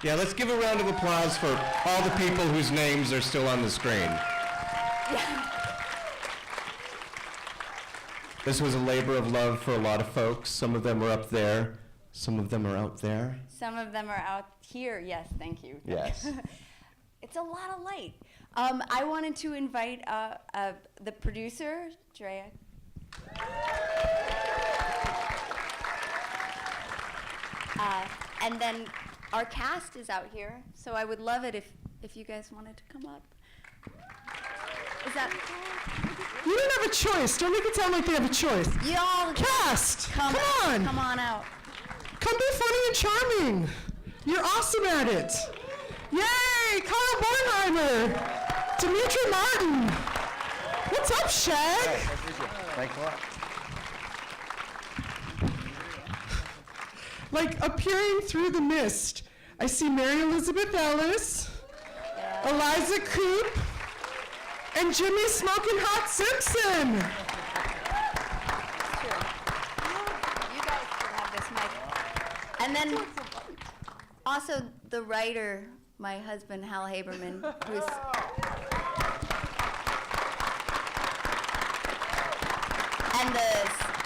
Yeah, let's give a round of applause for all the people whose names are still on the screen. This was a labor of love for a lot of folks. Some of them are up there, some of them are out there. Some of them are out here. Yes, thank you. Yes. It's a lot of light. I wanted to invite the producer, Drea. And then our cast is out here, so I would love it if you guys wanted to come up. Is that? You don't have a choice. Don't make it sound like they have a choice. Y'all Cast, come on. Come on out. Come be funny and charming. You're awesome at it. Yay, Kyle Bornheimer, Dimitri Martin. What's up, Shag? Thanks a lot. Like appearing through the mist, I see Mary Elizabeth Ellis, Eliza Coop, and Jimmy Smoking Hot Simpson. You guys can have this mic. And then also the writer, my husband, Hal Haberman, who's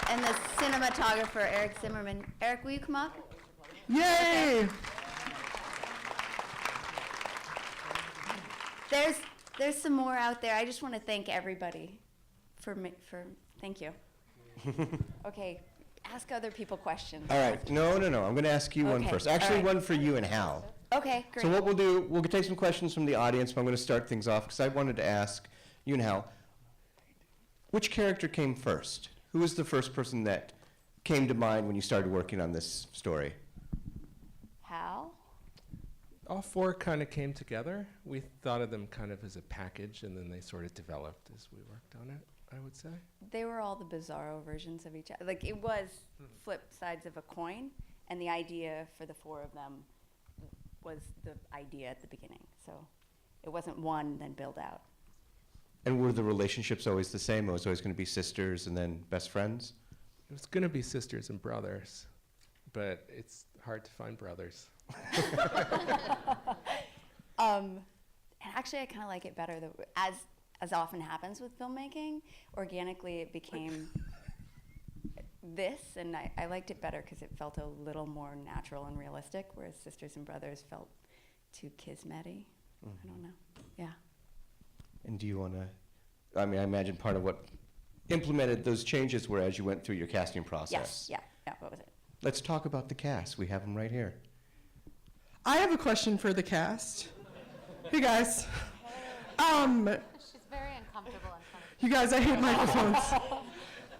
and the cinematographer, Eric Zimmerman. Eric, will you come up? Yay! There's some more out there. I just want to thank everybody for thank you. Okay, ask other people questions. All right, no. I'm going to ask you one Okay, first. all Actually, right. one for you and Hal. Okay, great. So what we'll do, we'll take some questions from the audience, but I'm going to start things off because I wanted to ask you and Hal, which character came first? Who was the first person that came to mind when you started working on this story? Hal? All four kind of came together. We thought of them kind of as a package, and then they sort of developed as we worked on it, I would say. They were all the bizarro versions of each other. Like, it was flip sides of a coin, and the idea for the four of them was the idea at the beginning. So it wasn't one, then build out. And were the relationships always the same? It was always going to be sisters and then best friends? It was going to be sisters and brothers, but it's hard to find brothers. And actually, I kind of like it better, that as often happens with filmmaking, organically it became this, and I liked it better because it felt a little more natural and realistic, whereas Sisters and Brothers felt too kismet-y. I don't know. Yeah. And do you want to, I mean, I imagine part of what implemented those changes were as you went through your casting process. Yes. Yeah. What was it? Let's talk about the cast. We have them right here. I have a question for the cast. Hey guys. She's very uncomfortable in front of You guys, I hate microphones.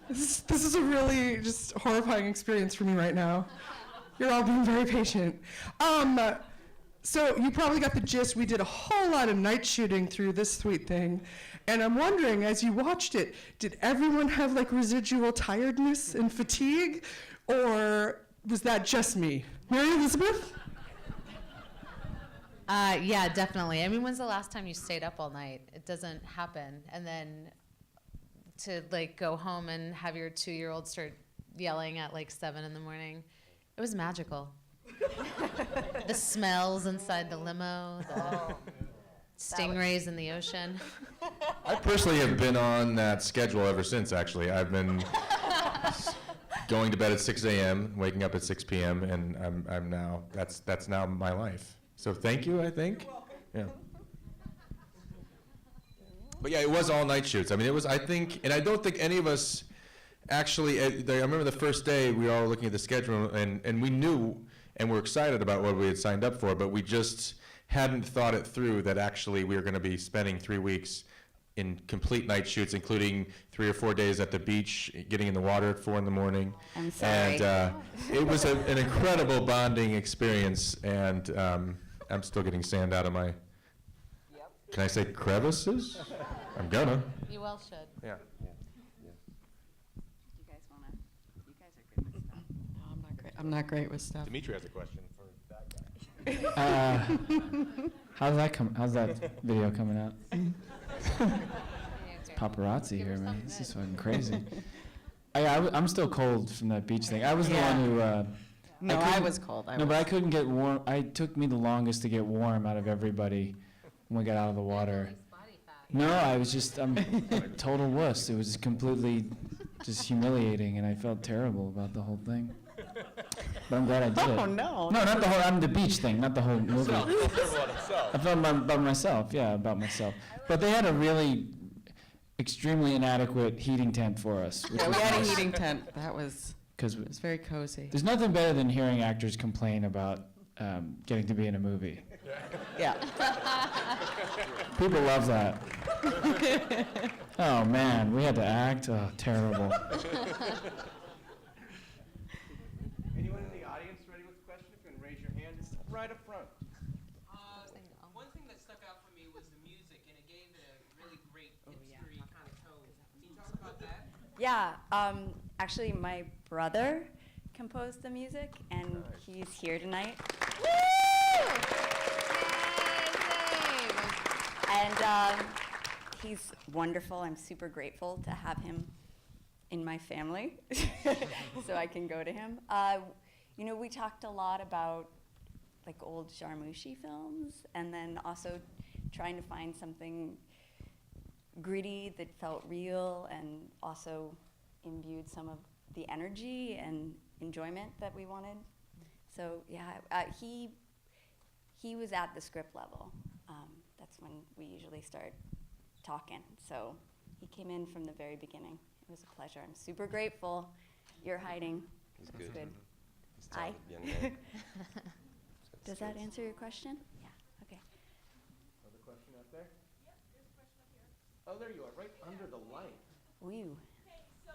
This is a really just horrifying experience for me right now. You're all being very patient. So you probably got the gist. We did a whole lot of night shooting through this sweet thing. And I'm wondering, as you watched it, did everyone have like residual tiredness and fatigue? Or was that just me? Mary Elizabeth? Yeah, definitely. I mean, when's the last time you stayed up all night? It doesn't happen. And then to like go home and have your 2-year-old start yelling at like 7 in the morning, it was magical. The smells inside the limo, the stingrays in the ocean. I personally have been on that schedule ever since, actually. I've been going to bed at 6 a.m., waking up at 6 p.m., and I'm now, that's now my life. So thank you, I think. Yeah. But yeah, it was all night shoots. I mean, it was, I think, and I don't think any of us actually, I remember the first day we were all looking at the schedule, and we knew and were excited about what we had signed up for, but we just hadn't thought it through that actually we were going to be spending 3 weeks in complete night shoots, including 3 or 4 days at the beach, getting in the water at 4 in the morning. I'm sorry. And it was an incredible bonding experience, and I'm still getting sand out of my, can I say crevices? I'm gonna. You well should. Yeah. You guys are good with stuff. No, I'm not great. I'm not great with stuff. Dimitri has a question for that guy. How's that video coming out? Paparazzi here, man. This is fucking crazy. I'm still cold from that beach thing. I was the one who No, I couldn't- was cold. No, but I couldn't get warm. It took me the longest to get warm out of everybody when we got out of the water. No, I was just, I'm a total wuss. It was just completely just humiliating, and I felt terrible about the whole thing. But I'm glad I did it. Oh, no. No, not the whole, the beach thing, not the whole movie. I felt about myself, yeah, about myself. But they had a really extremely inadequate heating tent for us. Yeah, we had a heating tent. That was, Because it was very cozy. there's nothing better than hearing actors complain about getting to be in a movie. Yeah. People love that. Oh, man, we had to act. Oh, terrible. Anyone in the audience ready with a question? If you can raise your hand, it's right up front. One thing that stuck out for me was the music, and it gave it a really great hipstery kind of tone. Can you talk about that? Yeah, actually, my brother composed the music, and he's here tonight. And he's wonderful. I'm super grateful to have him in my family, so I can go to him. You know, we talked a lot about like old Jarmusch films, and then also trying to find something gritty that felt real and also imbued some of the energy and enjoyment that we wanted. So yeah, he was at the script level. That's when we usually start talking. So he came in from the very beginning. It was a pleasure. I'm super grateful. You're hiding. He's That's good. He's Hi. talented young man. Does that answer your question? Yeah. Okay. Another question out there? Yep, there's a question up here. Oh, there you are, right under the light. Woo. Okay, so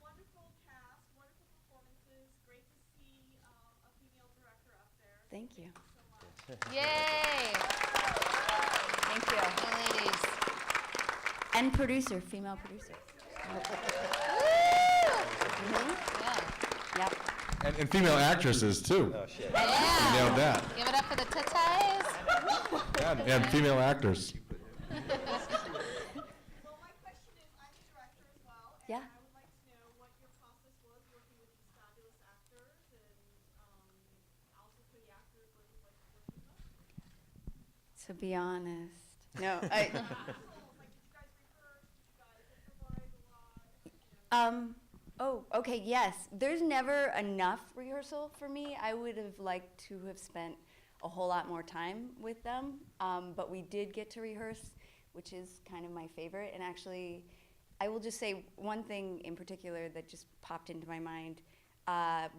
wonderful cast, wonderful performances. Great to see a female director up there. Thank you. So much. Yay! Thank you. Hey, ladies. And producer, female producer. Yeah. Yep. And female actresses, too. Oh, shit. You Yeah. nailed that. Give it up for the tatas. And female actors. Well, my question is, I'm a director as well, and Yeah. I would like to know what your process was working with these fabulous actors and also for the actors, what it was like working with them. To be honest. No, I. Like, did you guys rehearse? Did you guys improvise a lot? Oh, okay, yes. There's never enough rehearsal for me. I would have liked to have spent a whole lot more time with them, but we did get to rehearse, which is kind of my favorite. And actually, I will just say one thing in particular that just popped into my mind.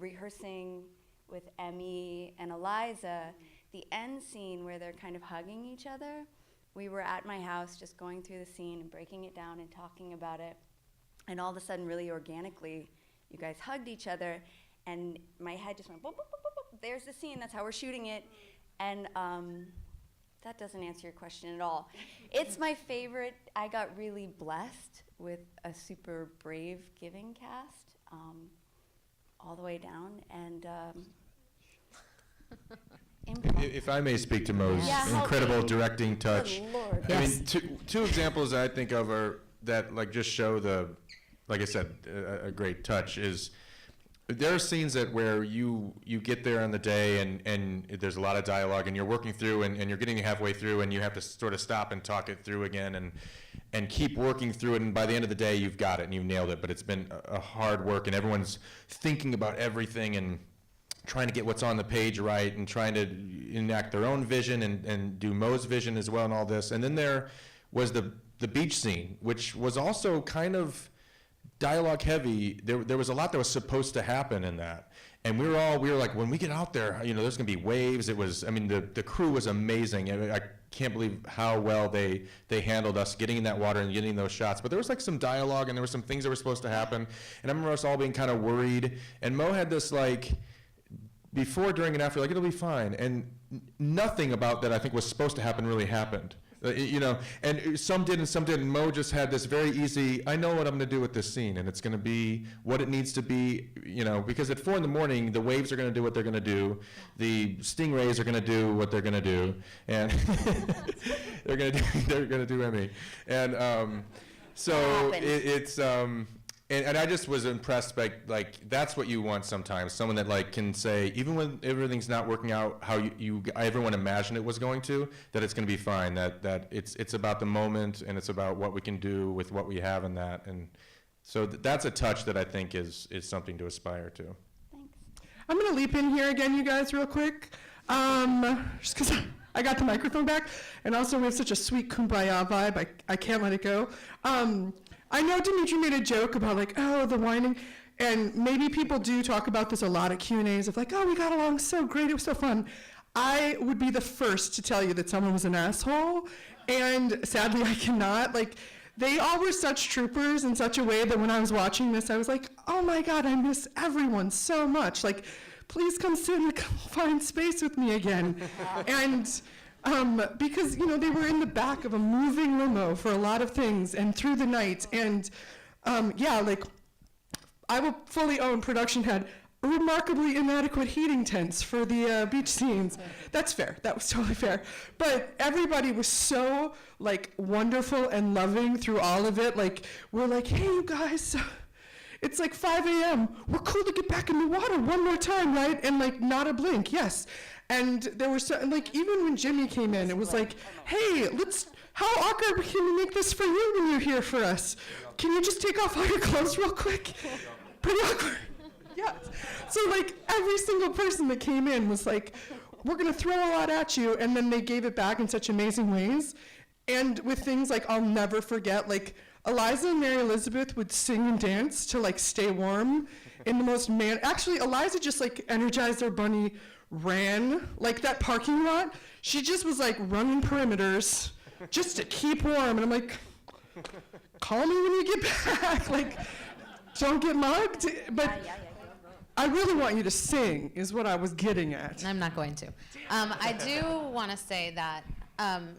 Rehearsing with Emmy and Eliza, the end scene where they're kind of hugging each other, we were at my house just going through the scene and breaking it down and talking about it. And all of a sudden, really organically, you guys hugged each other, and my head just went, boop, boop, boop, boop, boop. There's the scene, that's how we're shooting it. And that doesn't answer your question at all. It's my favorite. I got really blessed with a super brave, giving cast all the way down. And improv. If I may speak to Mo's Yeah, help incredible me. directing touch. Good Lord. I mean, two examples I think of are that like just show the, like I said, a great touch is there are scenes that where you get there on the day and there's a lot of dialogue and you're working through and you're getting halfway through and you have to sort of stop and talk it through again and keep working through it, and by the end of the day you've got it and you've nailed it, but it's been a hard work and everyone's thinking about everything and trying to get what's on the page right and trying to enact their own vision and do Mo's vision as well and all this. And then there was the beach scene, which was also kind of dialogue heavy. There was a lot that was supposed to happen in that. And we were like, when we get out there, you know, there's gonna be waves. It was, I mean, the crew was amazing. I can't believe how well they handled us getting in that water and getting those shots. But there was like some dialogue and there were some things that were supposed to happen. And I remember us all being kind of worried. And Mo had this like, before, during, and after, like, it'll be fine. And nothing about that I think was supposed to happen really happened. You know, and some did and some didn't. Mo just had this very easy, I know what I'm going to do with this scene, and it's going to be what it needs to be, you know, because at 4 in the waves are going to do what they're going to do. The stingrays are going to do what they're going to do. And they're going to do Emmy. And so it's, and I just was impressed by, like, that's what you want sometimes, someone that, like, can say, even when everything's not working out how everyone imagined it was going to, that it's gonna be fine, that it's about the moment, and it's about what we can do with what we have in that, and so that's a touch that I think is something to aspire to. Thanks. I'm gonna leap in here again, you guys, real quick, just because I got the microphone back, and also we have such a sweet kumbaya vibe. I can't let it go. I know Dimitri made a joke about like, oh, the whining, and maybe people do talk about this a lot at Q&As of like, oh, we got along so great, it was so fun. I would be the first to tell you that someone was an asshole, and sadly I cannot. Like, they all were such troopers in such a way that when I was watching this, I was like, oh my God, I miss everyone so much. Like, please come sit in the confined space with me again. And because, you know, they were in the back of a moving limo for a lot of things and through the night. And yeah, like, I will fully own production had remarkably inadequate heating tents for the beach scenes. That's fair. That was totally fair. But everybody was so, like, wonderful and loving through all of it. Like, we're like, hey, you guys, it's like 5 a.m. We're cool to get back in the water one more time, right? And, like, not a blink, yes. And there were so, like, even when Jimmy came in, it was like, hey, how awkward can we make this for you when you're here for us? Can you just take off all your clothes real quick? Pretty awkward. Yeah. So, like, every single person that came in was like, we're going to throw a lot at you, and then they gave it back in such amazing ways. And with things like I'll never forget, like, Eliza and Mary Elizabeth would sing and dance to, like, stay warm in the most actually, Eliza just, like, energized their bunny, ran, like, that parking lot. She just was, like, running perimeters just to keep warm. And I'm like, call me when you get back. Like, don't get mugged. But I really want you to sing, is what I was getting at. I'm not going to. I do want to say that,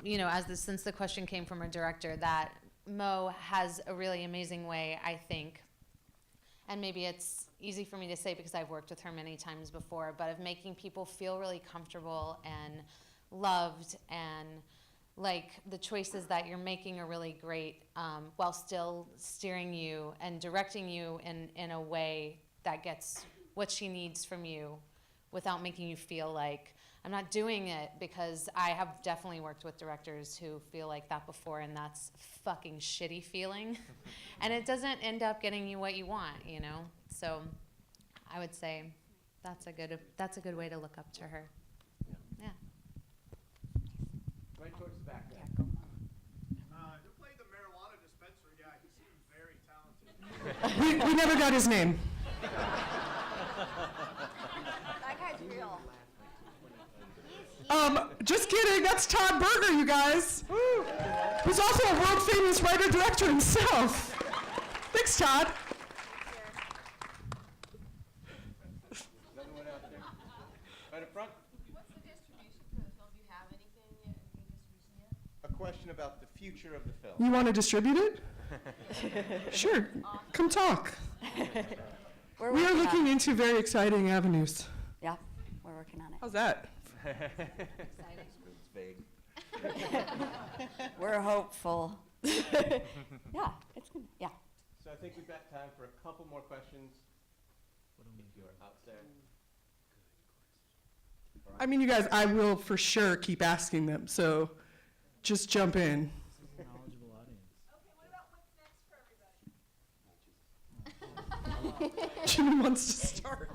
you know, since the question came from a director, that Mo has a really amazing way, I think, and maybe it's easy for me to say because I've worked with her many times before, but of making people feel really comfortable and loved, and like the choices that you're making are really great, while still steering you and directing you in a way that gets what she needs from you without making you feel like I'm not doing it, because I have definitely worked with directors who feel like that before, and that's a fucking shitty feeling. And it doesn't end up getting you what you want, you know? So I would say that's a good way to look up to her. Yeah. Right towards the back there. Who played the marijuana dispensary guy? He seemed very talented. We never got his name. That guy's real. Just kidding, that's Todd Berger, you guys. Who's also a world famous writer-director himself. Thanks, Todd. Another one out there. Right in front. What's the distribution for the film? Do you have anything in distribution yet? A question about the future of the film. You want to distribute it? Sure, come talk. We are working on looking it. into very exciting avenues. Yeah, we're working on it. How's that? It's vague. We're hopeful. Yeah, it's gonna, yeah. So I think we've got time for a couple more questions. If you're out there. I mean, you guys, I will for sure keep asking them, so just jump in. Knowledgeable audience. Okay, what about what's next for everybody? Jimmy wants to start.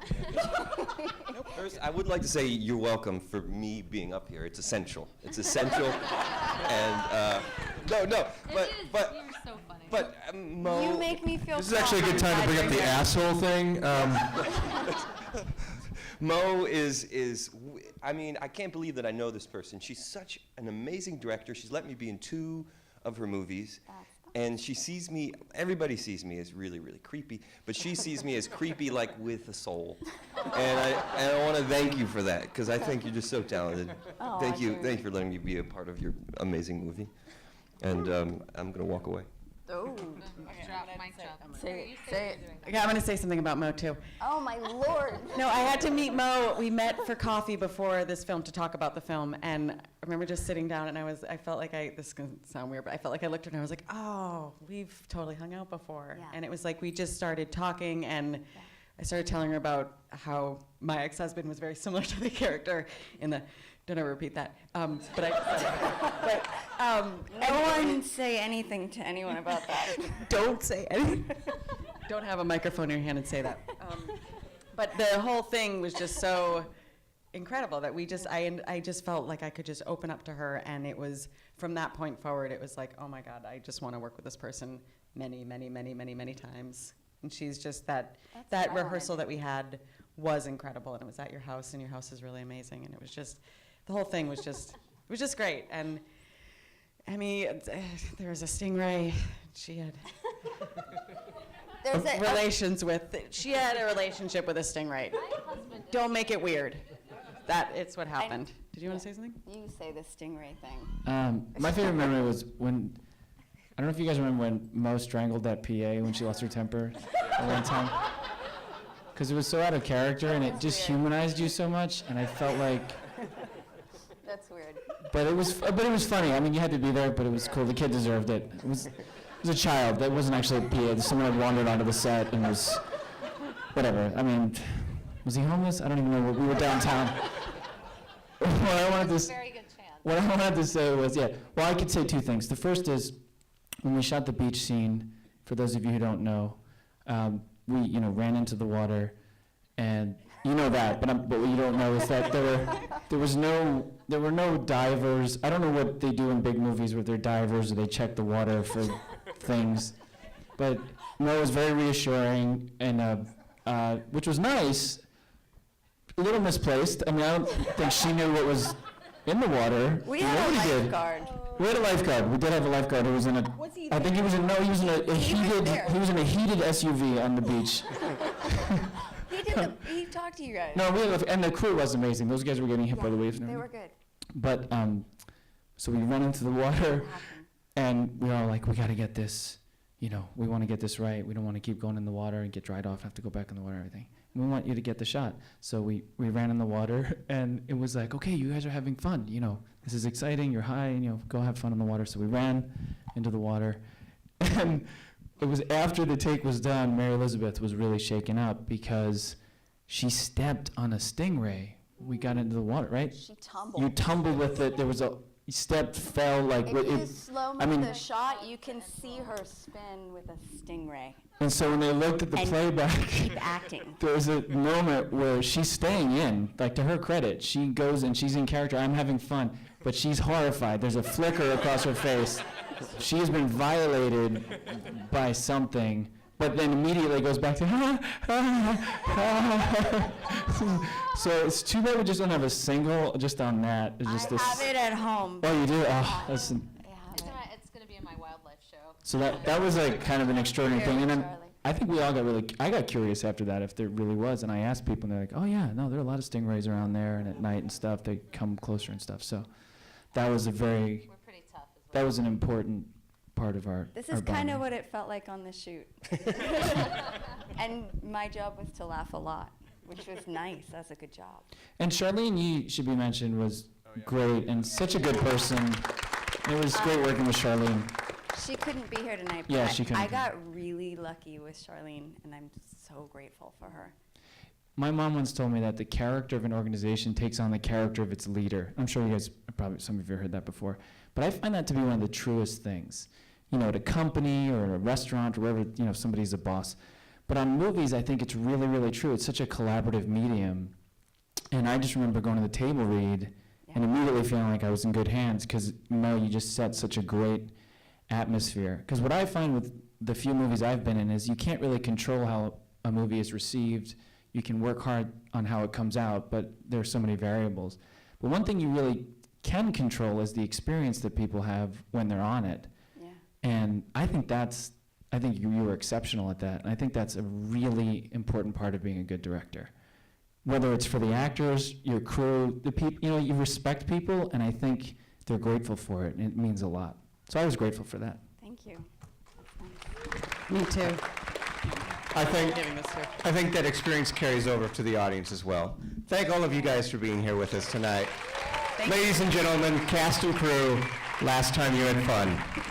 First, I would like to say you're welcome for me being up here. It's essential. It's essential. And but You're so funny. but Mo. You make me feel. This is actually a good time to bring up the asshole thing. Mo is. I mean, I can't believe that I know this person. She's such an amazing director. She's let me be in 2 of her movies. And she sees me, everybody sees me as really, really creepy, but she sees me as creepy, like, with a soul. And I want to thank you for that, because I think you're just so talented. Oh, Thank you sure. for letting me be a part of your amazing movie. And I'm going to walk away. Oh. Mic drop. Okay, I'm going to say something about Mo, too. Oh my lord. No, I had to meet Mo. We met for coffee before this film to talk about the film, and I remember just sitting down, and I felt like this is gonna sound weird, but I felt like I looked at her and I was like, oh, we've totally hung out before. Yeah. And it was like we just started talking, and I started telling her about how my ex-husband was very similar to the character in the. Don't ever repeat that. But No one say anything to anyone about that. don't say anything. Don't have a microphone in your hand and say that. But the whole thing was just so incredible that I just felt like I could just open up to her, and it was from that point forward, it was like, oh my God, I just want to work with this person many, many, many, many, many times. And she's just that what I rehearsal wanted. that we had was incredible, and it was at your house, and your house is really amazing, and it was just, the whole thing was just, it was just great. And Emmy, there was a stingray. She had There's a relations with. She had a relationship with a stingray. Don't make it weird. It's what happened. Did you want to say something? you say the stingray thing. My favorite memory was when, I don't know if you guys remember when Mo strangled that PA when she lost her temper at one time. Because it was so out of character and it just humanized you so much, and I felt like, That's weird. but it was funny. I mean, you had to be there, but it was cool. The kid deserved it. It was a child. That wasn't actually a PA. Someone had wandered onto the set and was, whatever. I mean, was he homeless? I don't even know. We were downtown. What I wanted to s- Very good chance. What I wanted to say was, well, I could say two things. The first is, when we shot the beach scene, for those of you who don't know, we, ran into the water, and you know that, but what you don't know is that there were no divers. I don't know what they do in big movies where they're divers or they check the water for things, but Mo was very reassuring, and which was nice. A little misplaced. I mean, I don't think she knew what was in the water. We had Nobody a did. lifeguard. We had a lifeguard. We did have a lifeguard who was in a. Was he I think he was in. No, he was in a heated. there. He was in a heated SUV on the beach. He talked to you guys. No, and the crew was amazing. Those guys were getting hit by the waves. And They everything. were good. But so we run into the water, and we were all like, we got to get this. We want to get this right. We don't want to keep going in the water and get dried off. Have to go back in the water and everything. And we want you to get the shot. So we ran in the water, and it was like, okay, you guys are having fun. This is exciting. You're high, and go have fun in the water. So we ran into the water, and it was after the take was done. Mary Elizabeth was really shaken up because she stepped on a stingray. We got into the water, right? She tumbled. You tumbled with it. There was you stepped, fell like. If you slow-mo I mean- the shot, you can see her spin with a stingray. And so when they looked at the And playback, Keep acting. there was a moment where she's staying in, like to her credit. She goes and she's in character. I'm having fun, but she's horrified. There's a flicker across her face. She has been violated by something, but then immediately goes back to So it's too bad we just don't have a single just on that. It's just I this. have it at home. Oh, you do? Oh, that's. I have It's it. gonna be in my wildlife show. So that was like kind of an extraordinary thing, and then Charlie. I think we all I got curious after that if there really was, and I asked people, and they're like, oh yeah, no, there are a lot of stingrays around there, and at night and stuff, they come closer and stuff. So that was We're pretty tough as well. that was an important part of our. This our is kind bonding. of what it felt like on the shoot. And my job was to laugh a lot, which was nice. That's a good job. And Charlene Yee should be mentioned was great and such a good person. It was great working with Charlene. She couldn't be here tonight, but Yeah, she couldn't I be. got really lucky with Charlene, and I'm so grateful for her. My mom once told me that the character of an organization takes on the character of its leader. I'm sure you guys, probably some of you have heard that before. But I find that to be one of the truest things. At a company or a restaurant or wherever, somebody's a boss. But on movies, I think it's really, really true. It's such a collaborative medium. And I just remember going to the table read and immediately feeling like I was in good hands because, you just set such a great atmosphere. Because what I find with the few movies I've been in is you can't really control how a movie is received. You can work hard on how it comes out, but there are so many variables. But one thing you really can control is the experience that people have when they're on it. Yeah. And I think you were exceptional at that. And I think that's a really important part of being a good director. Whether it's for the actors, your crew, the people, you respect people, and I think they're grateful for it, and it means a lot. So I was grateful for that. Thank you. That's nice. Me too. I think, Giving this to. I think that experience carries over to the audience as well. Thank all of you guys for being here with us tonight. Ladies and gentlemen, cast and crew, last time you had fun.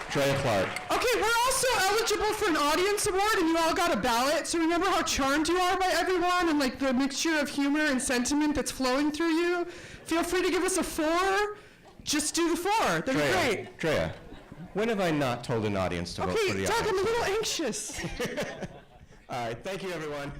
Drea Clark. Okay, we're also eligible for an audience award, and you all got a ballot. So remember how charmed you are by everyone, and like the mixture of humor and sentiment that's flowing through you. Feel free to give us a 4. Just do the 4. That'd be great. Drea, when have I not told an audience to vote for Okay, the Doug, I'm a audience? little anxious. All right, thank you, everyone.